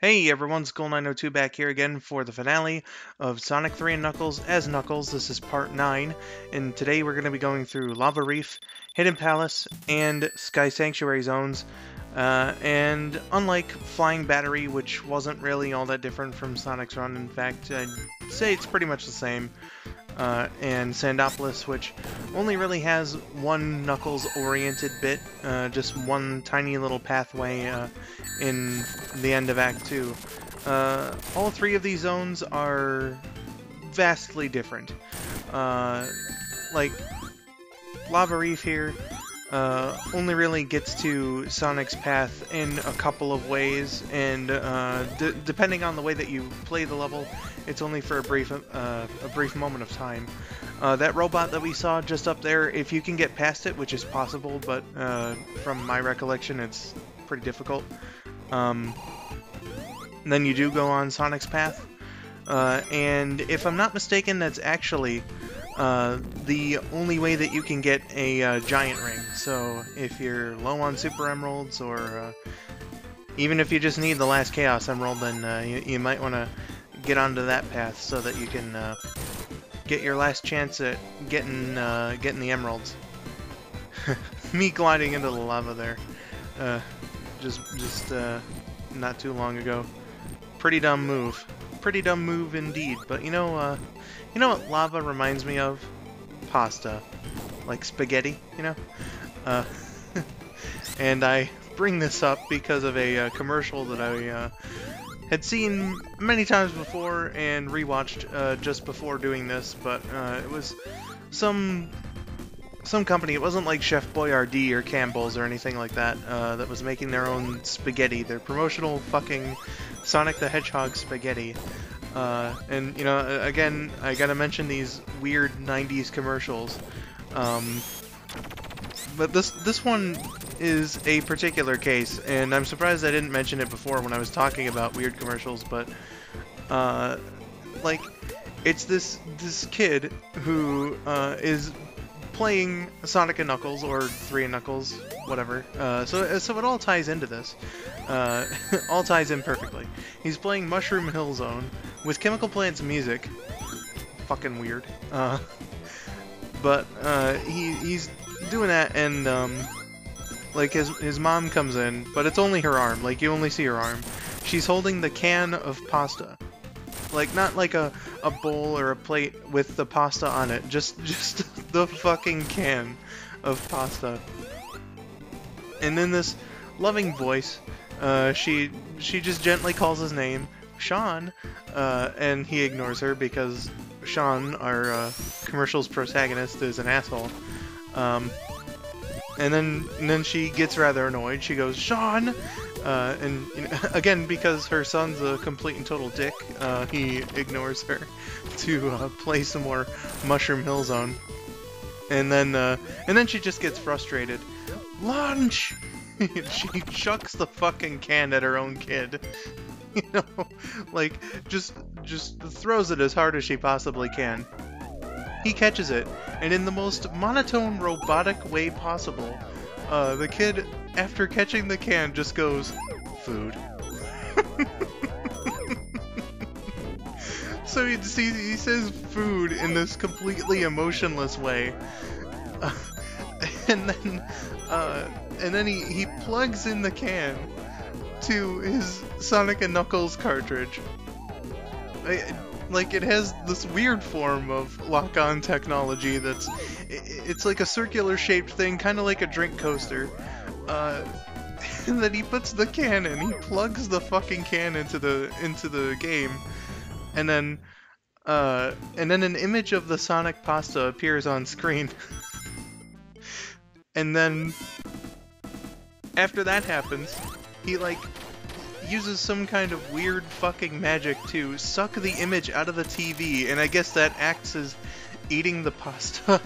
Hey everyone, Skull902 back here again for the finale of Sonic 3 and Knuckles as Knuckles. This is part 9, and today we're going to be going through Lava Reef, Hidden Palace, and Sky Sanctuary zones. And unlike Flying Battery, which wasn't really all that different from Sonic's Run, in fact, I'd say it's pretty much the same, and Sandopolis, which only really has one Knuckles-oriented bit, just one tiny little pathway in the end of Act 2. All three of these zones are vastly different. Like, Lava Reef here only really gets to Sonic's path in a couple of ways, and depending on the way that you play the level, it's only for a brief moment of time. That robot that we saw just up there, if you can get past it, which is possible, but from my recollection, it's pretty difficult. Then you do go on Sonic's path, and if I'm not mistaken, that's actually the only way that you can get a giant ring. So if you're low on Super Emeralds, or even if you just need the last Chaos Emerald, then you might want to get onto that path so that you can get your last chance at getting the emeralds. Me gliding into the lava there, just not too long ago. Pretty dumb move. Pretty dumb move indeed. But you know what lava reminds me of? Pasta. Like spaghetti, you know? And I bring this up because of a commercial that I had seen many times before and rewatched just before doing this, but it was some company. It wasn't like Chef Boyardee or Campbell's or anything like that that was making their own spaghetti, their promotional fucking Sonic the Hedgehog spaghetti. And, you know, again, I gotta mention these weird 90s commercials. But this one is a particular case, and I'm surprised I didn't mention it before when I was talking about weird commercials, but, like, it's this kid who is playing Sonic and Knuckles, or 3 and Knuckles, whatever. So it all ties into this. All ties in perfectly. He's playing Mushroom Hill Zone with Chemical Plant's music. Fucking weird. But he's doing that, and like his mom comes in, but it's only her arm. Like, you only see her arm. She's holding the can of pasta. Like, not like a bowl or a plate with the pasta on it, just the fucking can of pasta. And in this loving voice, she just gently calls his name, Sean, and he ignores her because Sean, our commercial's protagonist, is an asshole. And then she gets rather annoyed. She goes, Sean! And you know, again, because her son's a complete and total dick, he ignores her to play some more Mushroom Hill Zone. And then she just gets frustrated. Lunch! She chucks the fucking can at her own kid. You know, like, just throws it as hard as she possibly can. He catches it, and in the most monotone, robotic way possible, the kid, after catching the can, just goes, food. So he says food in this completely emotionless way. And then he plugs in the can to his Sonic and Knuckles cartridge. Like, it has this weird form of lock-on technology it's like a circular shaped thing, kind of like a drink coaster. And then he puts the can in, he plugs the fucking can into the game, and then an image of the Sonic pasta appears on screen. And then after that happens, he like uses some kind of weird fucking magic to suck the image out of the TV, and I guess that acts as eating the pasta.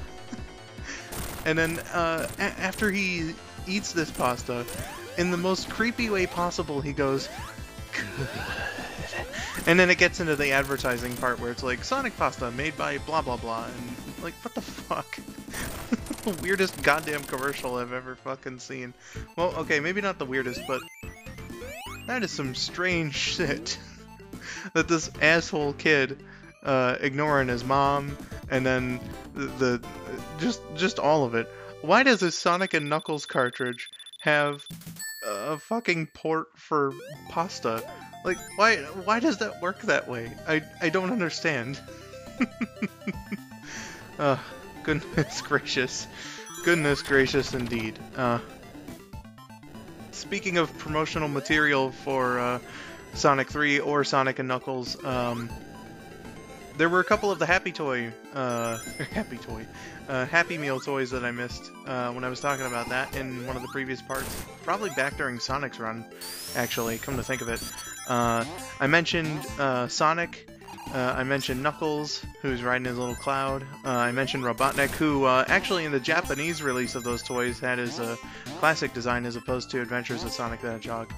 And then after he eats this pasta, in the most creepy way possible, he goes, good. And then it gets into the advertising part where it's like, Sonic pasta made by blah blah blah, and like, what the fuck? The weirdest goddamn commercial I've ever fucking seen. Well, okay, maybe not the weirdest, but That is some strange shit. That this asshole kid ignoring his mom, and then just all of it. Why does a Sonic and Knuckles cartridge have a fucking port for pasta? Like, why does that work that way? I don't understand. Goodness gracious. Goodness gracious indeed. Speaking of promotional material for Sonic 3 or Sonic and Knuckles, there were a couple of the Happy Meal toys that I missed when I was talking about that in one of the previous parts. Probably back during Sonic's run, actually, come to think of it. I mentioned Sonic, I mentioned Knuckles, who's riding his little cloud. I mentioned Robotnik, who actually in the Japanese release of those toys had his classic design as opposed to Adventures of Sonic the Hedgehog.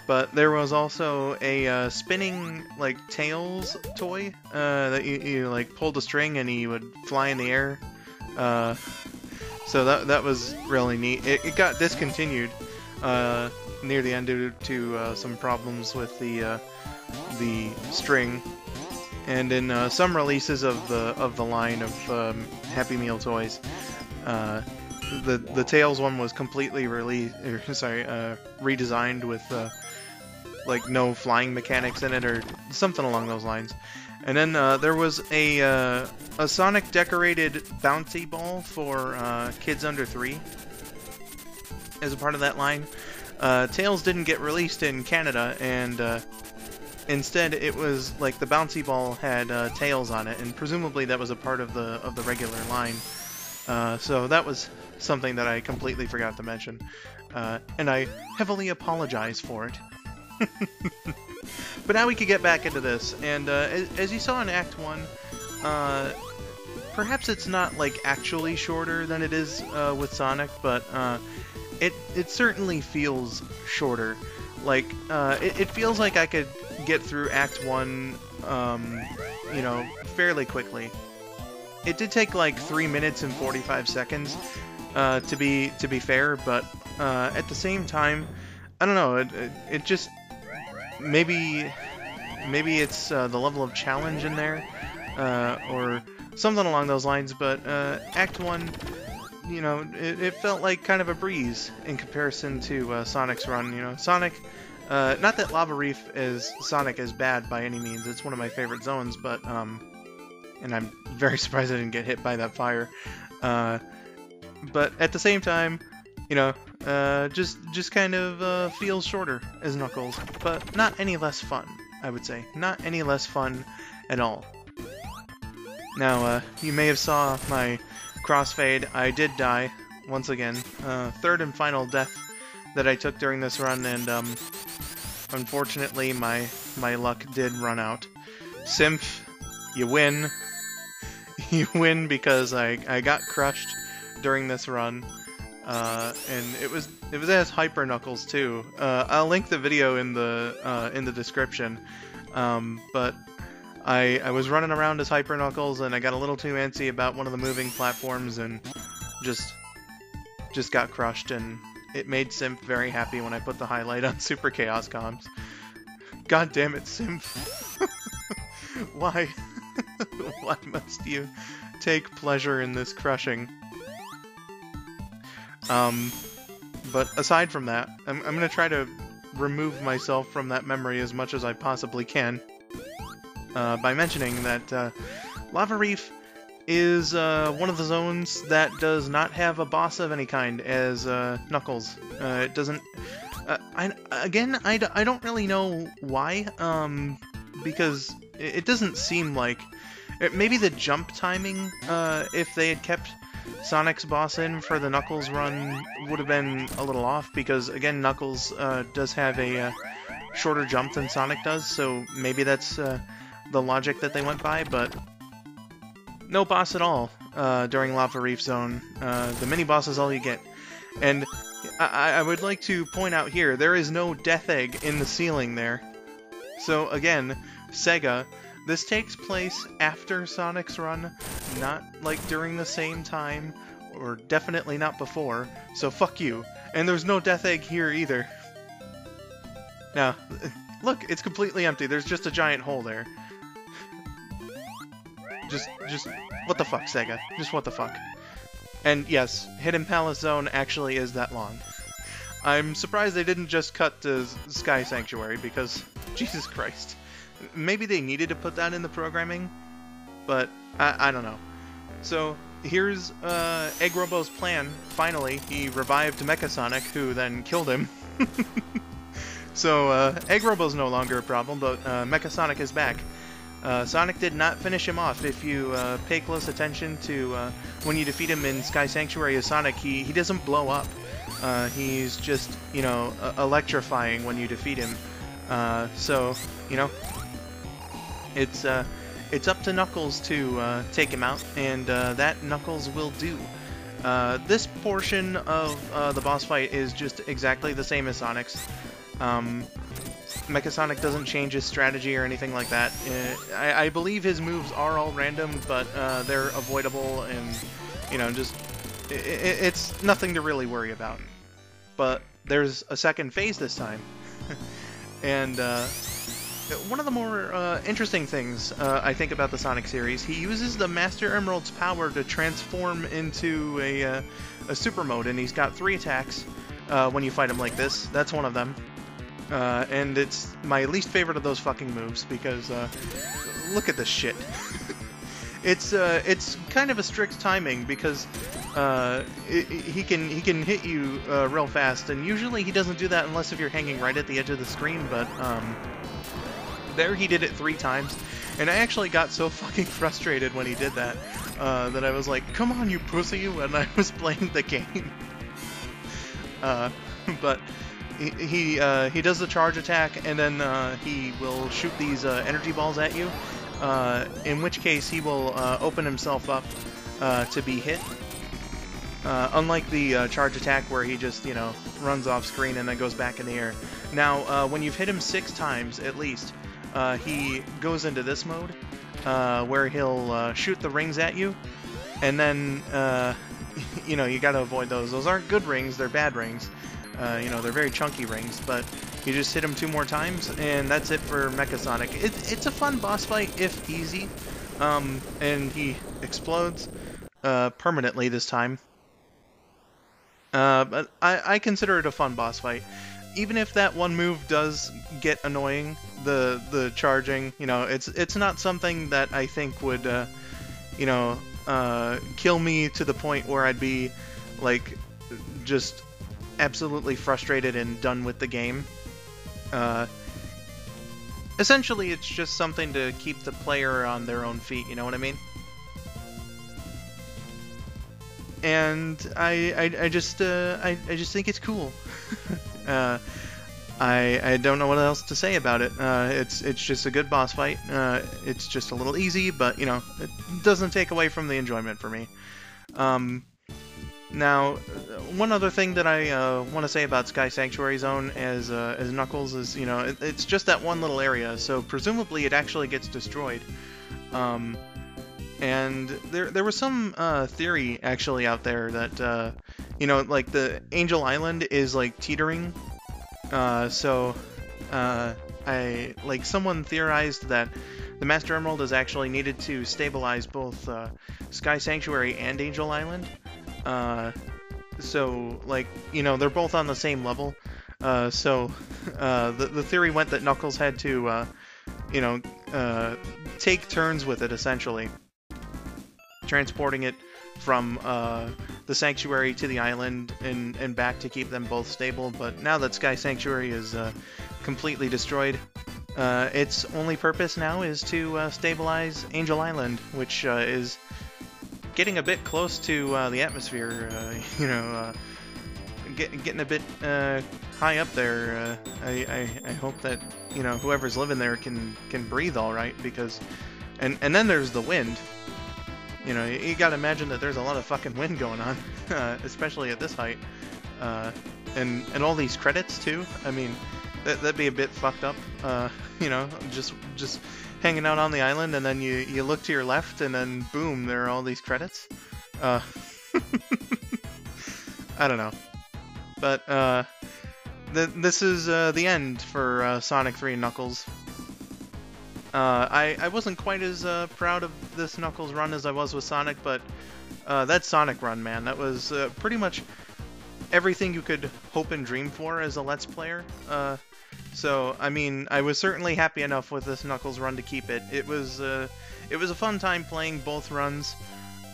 But there was also a spinning, like, Tails toy that you like, pulled a string and he would fly in the air. So that was really neat. It got discontinued near the end due to some problems with the string. And in some releases of the line of Happy Meal toys, the Tails one was completely redesigned with like no flying mechanics in it or something along those lines. And then there was a Sonic decorated bouncy ball for kids under 3 as a part of that line. Tails didn't get released in Canada, and instead it was like the bouncy ball had Tails on it, and presumably that was a part of the regular line. So that was something that I completely forgot to mention, and I heavily apologize for it. But now we can get back into this, and as you saw in Act 1, perhaps it's not like actually shorter than it is with Sonic, but it certainly feels shorter. Like it feels like I could get through Act 1, you know, fairly quickly. It did take like 3 minutes and 45 seconds to be fair, but at the same time, I don't know. It just maybe it's the level of challenge in there, or something along those lines. But Act 1, you know, it felt like kind of a breeze in comparison to Sonic's run. You know, Sonic. Not that Lava Reef is Sonic is bad by any means. It's one of my favorite zones, but and I'm very surprised I didn't get hit by that fire. But at the same time, you know, just kind of feels shorter as Knuckles, but not any less fun, I would say. Not any less fun at all. Now, you may have saw my crossfade. I did die, once again. Third and final death that I took during this run, and unfortunately my luck did run out. Symph, you win. You win because I got crushed during this run. And it was as Hyper Knuckles too. I'll link the video in the description. But I was running around as Hyper Knuckles, and I got a little too antsy about one of the moving platforms, and just got crushed. And it made Symph very happy when I put the highlight on Super Chaos Comms. God damn it, Symph! Why? Why must you take pleasure in this crushing? But aside from that, I'm gonna try to remove myself from that memory as much as I possibly can, by mentioning that Lava Reef is one of the zones that does not have a boss of any kind as Knuckles. It doesn't. I don't really know why, because it doesn't seem like... Maybe the jump timing, if they had kept Sonic's boss in for the Knuckles run, would have been a little off, because, again, Knuckles does have a shorter jump than Sonic does, so maybe that's the logic that they went by, but no boss at all during Lava Reef Zone. The mini-boss is all you get. And I would like to point out here, there is no Death Egg in the ceiling there. So, again, Sega... This takes place after Sonic's run, not like during the same time, or definitely not before, so fuck you. And there's no Death Egg here either. Now, look, it's completely empty. There's just a giant hole there. Just, what the fuck, Sega? Just what the fuck? And yes, Hidden Palace Zone actually is that long. I'm surprised they didn't just cut to Sky Sanctuary, because, Jesus Christ. Maybe they needed to put that in the programming, but I don't know. So, here's EggRobo's plan. Finally, he revived Mecha Sonic, who then killed him. So, EggRobo's no longer a problem, but Mecha Sonic is back. Sonic did not finish him off. If you pay close attention to when you defeat him in Sky Sanctuary as Sonic, he doesn't blow up. He's just, you know, electrifying when you defeat him. So, you know, it's up to Knuckles to take him out, and that Knuckles will do. This portion of the boss fight is just exactly the same as Sonic's. Mecha Sonic doesn't change his strategy or anything like that. I believe his moves are all random, but they're avoidable, and, you know, just it's nothing to really worry about. But there's a second phase this time, and one of the more interesting things I think about the Sonic series, he uses the Master Emerald's power to transform into a super mode, and he's got 3 attacks when you fight him like this. That's one of them. And it's my least favorite of those fucking moves, because look at this shit. It's kind of a strict timing, because he can hit you real fast, and usually he doesn't do that unless if you're hanging right at the edge of the screen, but there he did it 3 times, and I actually got so fucking frustrated when he did that that I was like, come on, you pussy, when I was playing the game. But he does the charge attack, and then he will shoot these energy balls at you, in which case he will open himself up to be hit. Unlike the charge attack where he just, you know, runs off screen and then goes back in the air. Now, when you've hit him 6 times, at least, he goes into this mode, where he'll shoot the rings at you, and then, you know, you gotta avoid those. Those aren't good rings, they're bad rings. You know, they're very chunky rings, but you just hit him 2 more times, and that's it for Mecha Sonic. It's a fun boss fight, if easy, and he explodes permanently this time. But I consider it a fun boss fight. Even if that one move does get annoying, the charging, you know, it's not something that I think would, you know, kill me to the point where I'd be, like, just absolutely frustrated and done with the game. Essentially, it's just something to keep the player on their own feet, you know what I mean? And I just think it's cool. I don't know what else to say about it. It's just a good boss fight. It's just a little easy, but, you know, it doesn't take away from the enjoyment for me. Now, one other thing that I want to say about Sky Sanctuary Zone as Knuckles is, you know, it's just that one little area, so presumably it actually gets destroyed. And there was some theory actually out there that, you know, like the Angel Island is like teetering. So someone theorized that the Master Emerald is actually needed to stabilize both Sky Sanctuary and Angel Island. So, like, you know, they're both on the same level. So the theory went that Knuckles had to, you know, take turns with it, essentially. Transporting it from the Sanctuary to the island and back to keep them both stable. But now that Sky Sanctuary is completely destroyed, its only purpose now is to stabilize Angel Island, which is getting a bit close to the atmosphere, you know, getting a bit high up there. I hope that, you know, whoever's living there can breathe all right, because, and then there's the wind. You know, you gotta imagine that there's a lot of fucking wind going on, especially at this height, and all these credits too. I mean, that'd be a bit fucked up. You know, just hanging out on the island, and then you look to your left, and then boom, there are all these credits. I don't know, but this is the end for Sonic 3 and Knuckles. I wasn't quite as proud of this Knuckles run as I was with Sonic, but that Sonic run, man, that was pretty much everything you could hope and dream for as a Let's Player. So, I mean, I was certainly happy enough with this Knuckles run to keep it. It was a fun time playing both runs,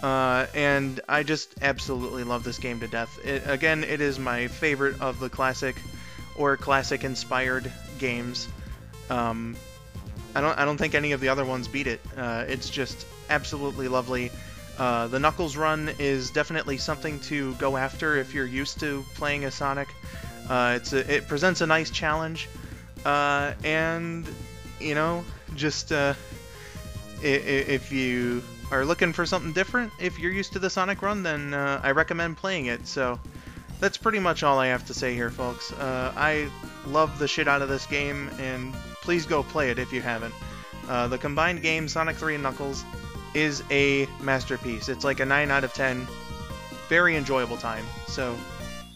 and I just absolutely love this game to death. Again, it is my favorite of the classic or classic-inspired games. I don't think any of the other ones beat it. It's just absolutely lovely. The Knuckles run is definitely something to go after if you're used to playing as Sonic. It presents a nice challenge, and you know, just if you are looking for something different, if you're used to the Sonic run, then I recommend playing it. So that's pretty much all I have to say here, folks. I love the shit out of this game, and please go play it if you haven't. The combined game, Sonic 3 and Knuckles, is a masterpiece. It's like a 9 out of 10. Very enjoyable time. So,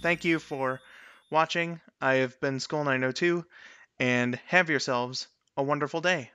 thank you for watching. I have been Skull902, and have yourselves a wonderful day.